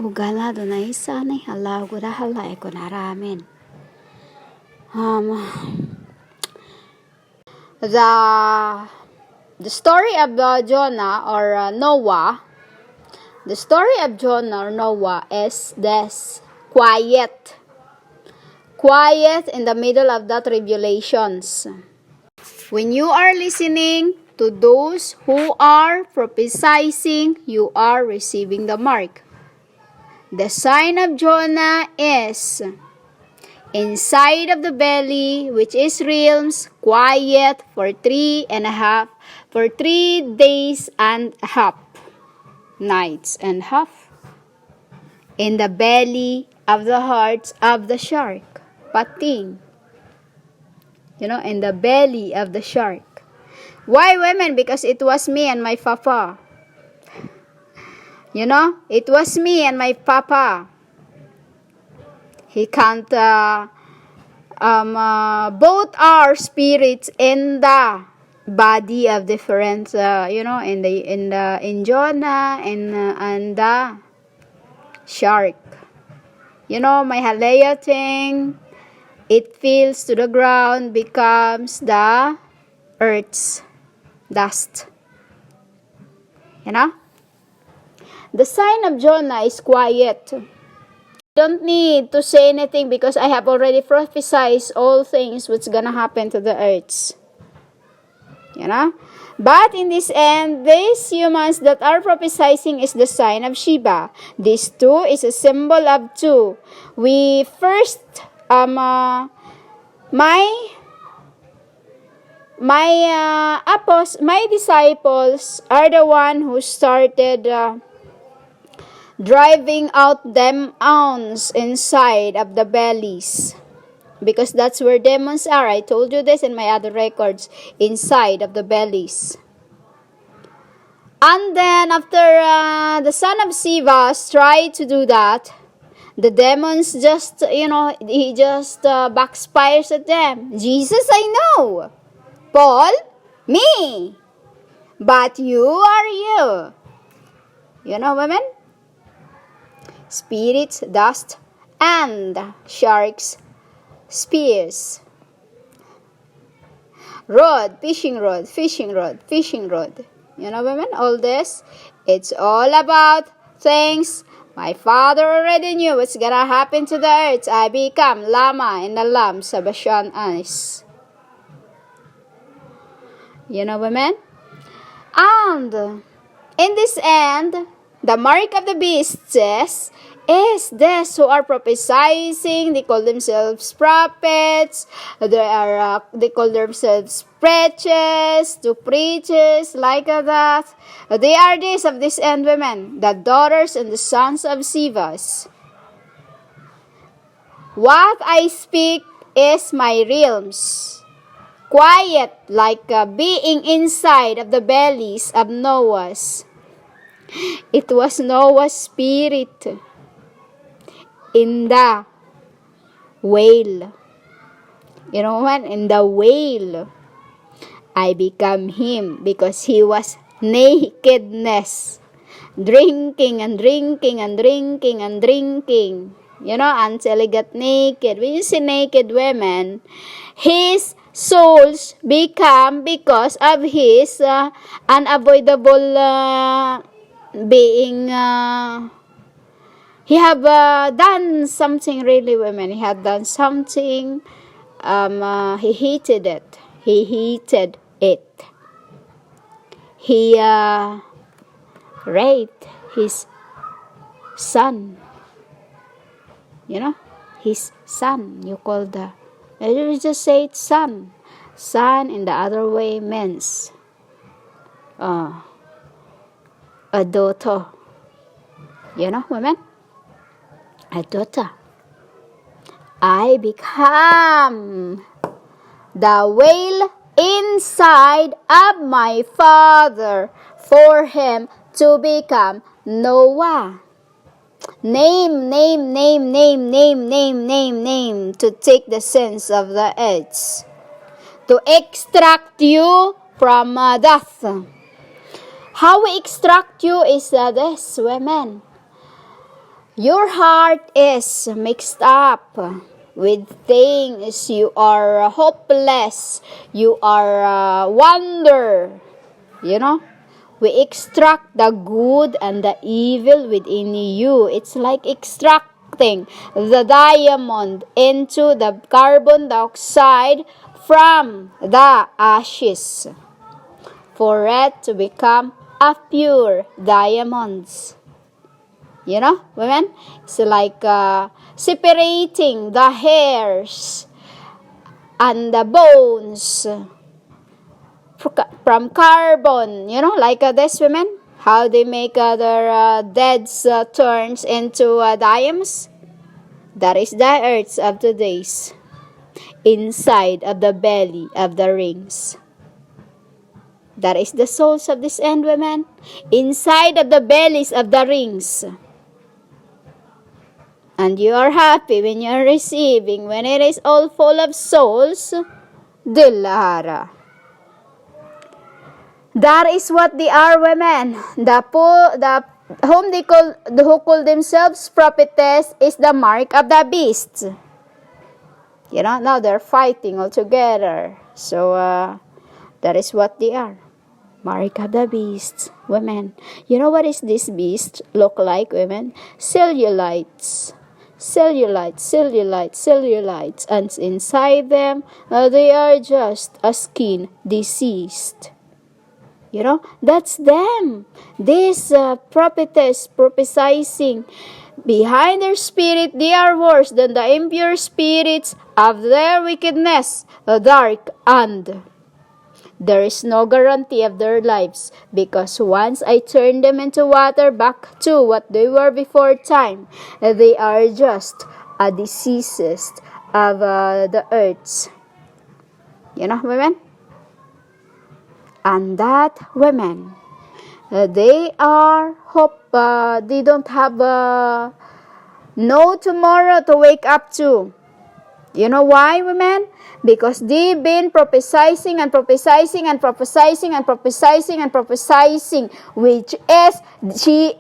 Ugala Donai Sani Hala Gura Hala Ekonaramen. The story of Jonah or Noah. The story of Jonah or Noah is this: quiet in the middle of the tribulations. When you are listening to those who are prophecying, you are receiving the mark. The sign of Jonah is inside of the belly, which is realms, quiet for 3 days and a half, nights and half, in the belly of the hearts of the shark. Pating. In the belly of the shark. Why women? Because it was me and my papa. It was me and my papa. He can't, both our spirits in the body of different, in Jonah and the shark. My halea thing, it falls to the ground, becomes the earth's dust. The sign of Jonah is quiet. Don't need to say anything because I have already prophesied all things what's gonna happen to the earths. But in this end, these humans that are prophesying is the sign of Sceva. This two is a symbol of two. We first, my disciples are the one who started driving out demons inside of the bellies, because that's where demons are. I told you this in my other records, inside of the bellies. And then after the son of Sceva tried to do that, the demons just, he just backfires at them. Jesus, I know. Paul, me. But you are you. Women? Spirits, dust, and sharks, spears. Fishing rod. Women, all this, it's all about things my father already knew what's gonna happen to the earth. I become llama in the lamb Sebastian eyes. Women? And in this end, the mark of the beast is this who are prophesying. They call themselves prophets. They call themselves preachers, like that. They are this of this end, women, the daughters and the sons of Sceva. What I speak is my realms. Quiet, like being inside of the bellies of Noah's. It was Noah's spirit in the whale. In the whale, I become him because he was nakedness. Drinking until he got naked. When you see naked women, his souls become because of his unavoidable being, he have done something really, women. He had done something, he hated it. He raped his son. His son. You call you just say it's son. Son in the other way means a daughter. Women? A daughter. I become the whale inside of my father for him to become Noah. Name, to take the sins of the earth, to extract you from death. How we extract you is this, women. Your heart is mixed up with things. You are hopeless. You are wonder. You know? We extract the good and the evil within you. It's like extracting the diamond into the carbon dioxide from the ashes for it to become a pure diamonds. You know, women? It's like separating the hairs and the bones from carbon. You know, like this, women? How they make their deads turns into diamonds? That is the earths of today's inside of the belly of the rings. That is the souls of this end, women. Inside of the bellies of the rings. And you are happy when you are receiving, when it is all full of souls, Dillara. That is what they are, women. Who call themselves prophetess is the mark of the beast. You know, now they're fighting all together. So, that is what they are. Mark of the beast, women. You know what is this beast look like, women? Cellulites. Cellulites. And inside them, they are just a skin diseased. You know, that's them. This prophetess prophesizing. Behind their spirit, they are worse than the impure spirits of their wickedness, dark and there is no guarantee of their lives because once I turn them into water back to what they were before time, they are just a diseases of the earths. You know, women? And that women, they are they don't have no tomorrow to wake up to. You know why, women? Because they've been prophesying, which is she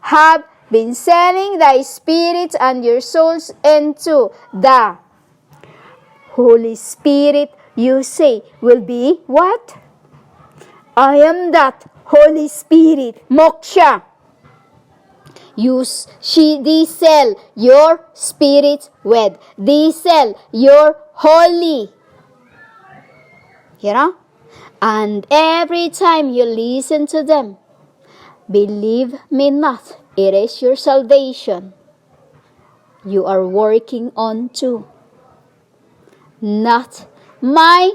have been sending thy spirits and your souls into the Holy Spirit. You say will be what? I am that Holy Spirit, moksha. They sell your spirit with. They sell your holy. You know? And every time you listen to them, believe me not, it is your salvation you are working on too. Not my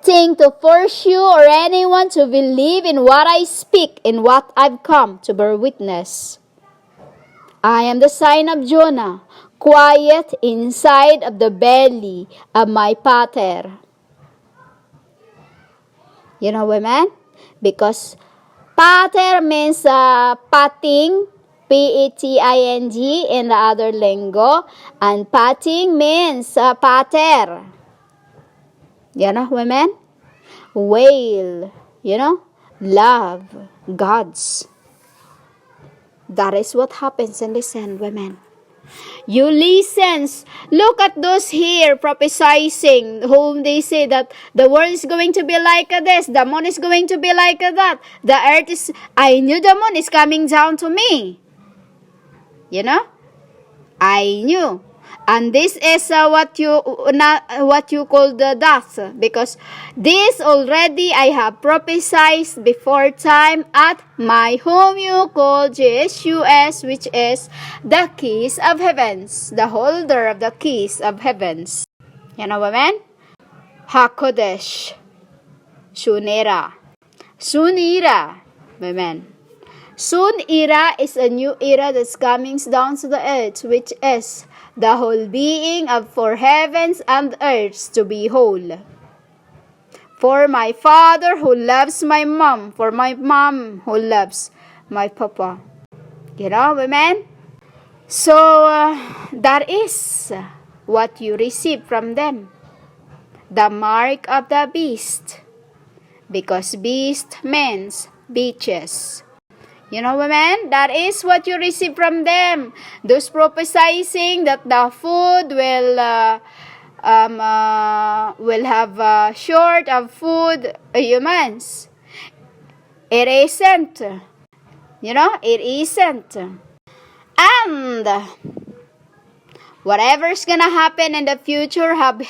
thing to force you or anyone to believe in what I speak, in what I've come to bear witness. I am the sign of Jonah, quiet inside of the belly of my pater. You know, women? Because pater means patting, P-A-T-I-N-G in the other lingo, and patting means pater. You know, women? Whale, you know? Love, gods. That is what happens in this end, women. You listen. Look at those here prophesizing, whom they say that the world is going to be like this, the moon is going to be like that, the earth is, I knew the moon is coming down to me. You know? I knew. And this is what you call the death, because this already I have prophesied before time at my whom you call Jesus, which is the keys of heavens, the holder of the keys of heavens. You know, women? Hakodesh, Sunera, women. Soon era is a new era that's coming down to the earth, which is the whole being of for heavens and earths to be whole. For my father who loves my mom, for my mom who loves my papa. You know, women? So, that is what you receive from them. The mark of the beast. Because beast means beaches. You know, women, that is what you receive from them. Those prophesizing that the food will have short of food, humans. It isn't. You know, it isn't. And whatever's gonna happen in the future have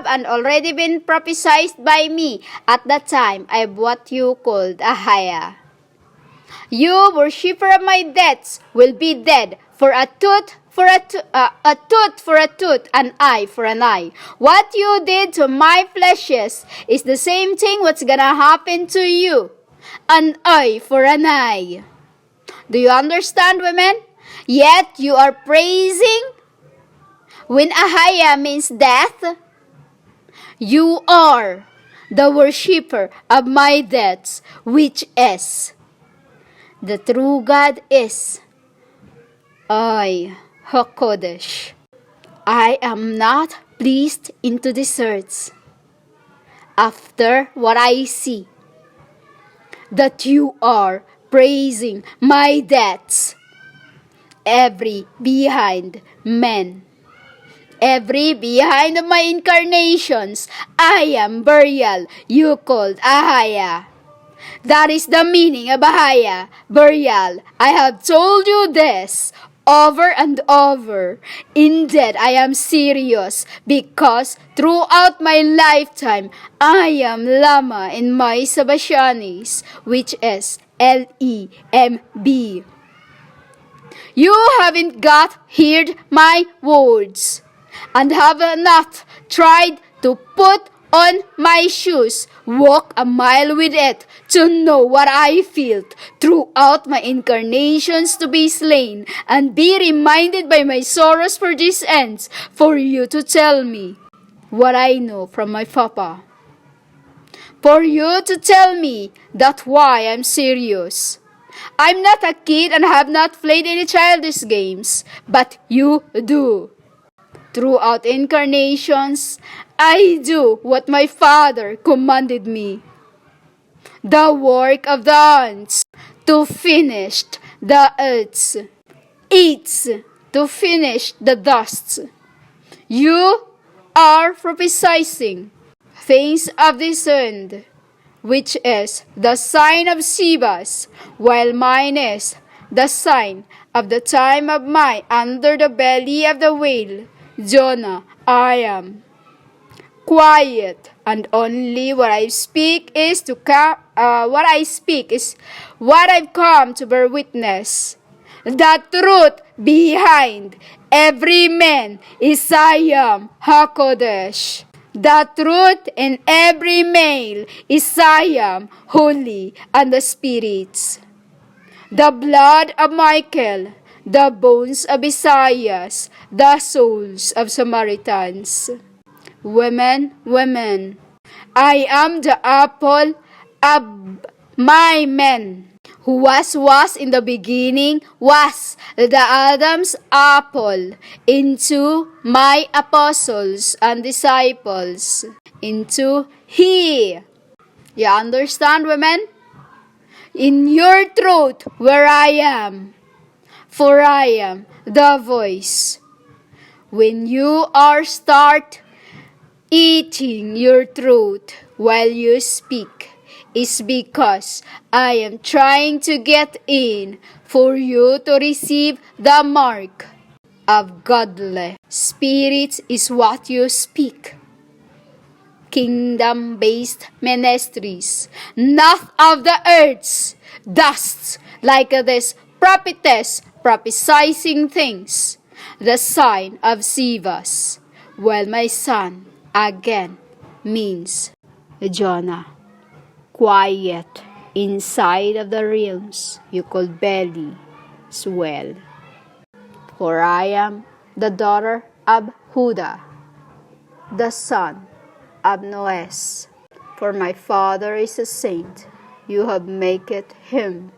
and already been prophesied by me at that time. I'm what you called a haya. You, worshipper of my deaths, will be dead for a tooth for a tooth for a tooth, an eye for an eye. What you did to my fleshes is the same thing what's gonna happen to you. An eye for an eye. Do you understand, women? Yet you are praising when ahaya means death. You are the worshipper of my deaths, which is the true God is I, Hakodesh. I am not pleased into this earth after what I see, that you are praising my deaths, every behind men, every behind my incarnations, I am burial, you called Ahaya. That is the meaning of Ahaya, burial. I have told you this over and over. Indeed, I am serious because throughout my lifetime, I am Lama in my Sabashanis, which is Lemb. You haven't heard my words and have not tried to put on my shoes, walk a mile with it, to know what I felt throughout my incarnations to be slain, and be reminded by my sorrows for these ends, for you to tell me what I know from my papa. For you to tell me that why I'm serious. I'm not a kid and have not played any childish games, but you do. Throughout incarnations, I do what my Father commanded me. The work of the ants, to finish the earths, eats, to finish the dust. You are prophesying things of this end, which is the sign of Scevas, while mine is the sign of the time of my under the belly of the whale. Jonah, I am quiet, and only what I speak is what I've come to bear witness. The truth behind every man is I am Hakodesh. The truth in every male is I am holy, and the spirits. The blood of Michael, the bones of Isaias, the souls of Samaritans. Women, I am the apple of my men. Who was in the beginning, was the Adam's apple, into my apostles and disciples, into he. You understand, women? In your throat where I am, for I am the voice. When you start eating your throat while you speak, is because I am trying to get in for you to receive the mark of godly spirits is what you speak. Kingdom-based ministries, not of the earth's dust, like this prophetess prophesizing things, the sign of Scevas, while my son again means Jonah, quiet inside of the realms you call belly as well. For I am the daughter of Huda, the son of Noes. For my father is a saint, you have made him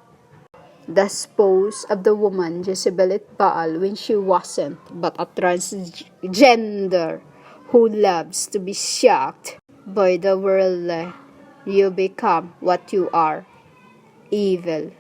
the spouse of the woman Jezebel at Baal, when she wasn't but a transgender who loves to be shocked by the world. You become what you are, evil.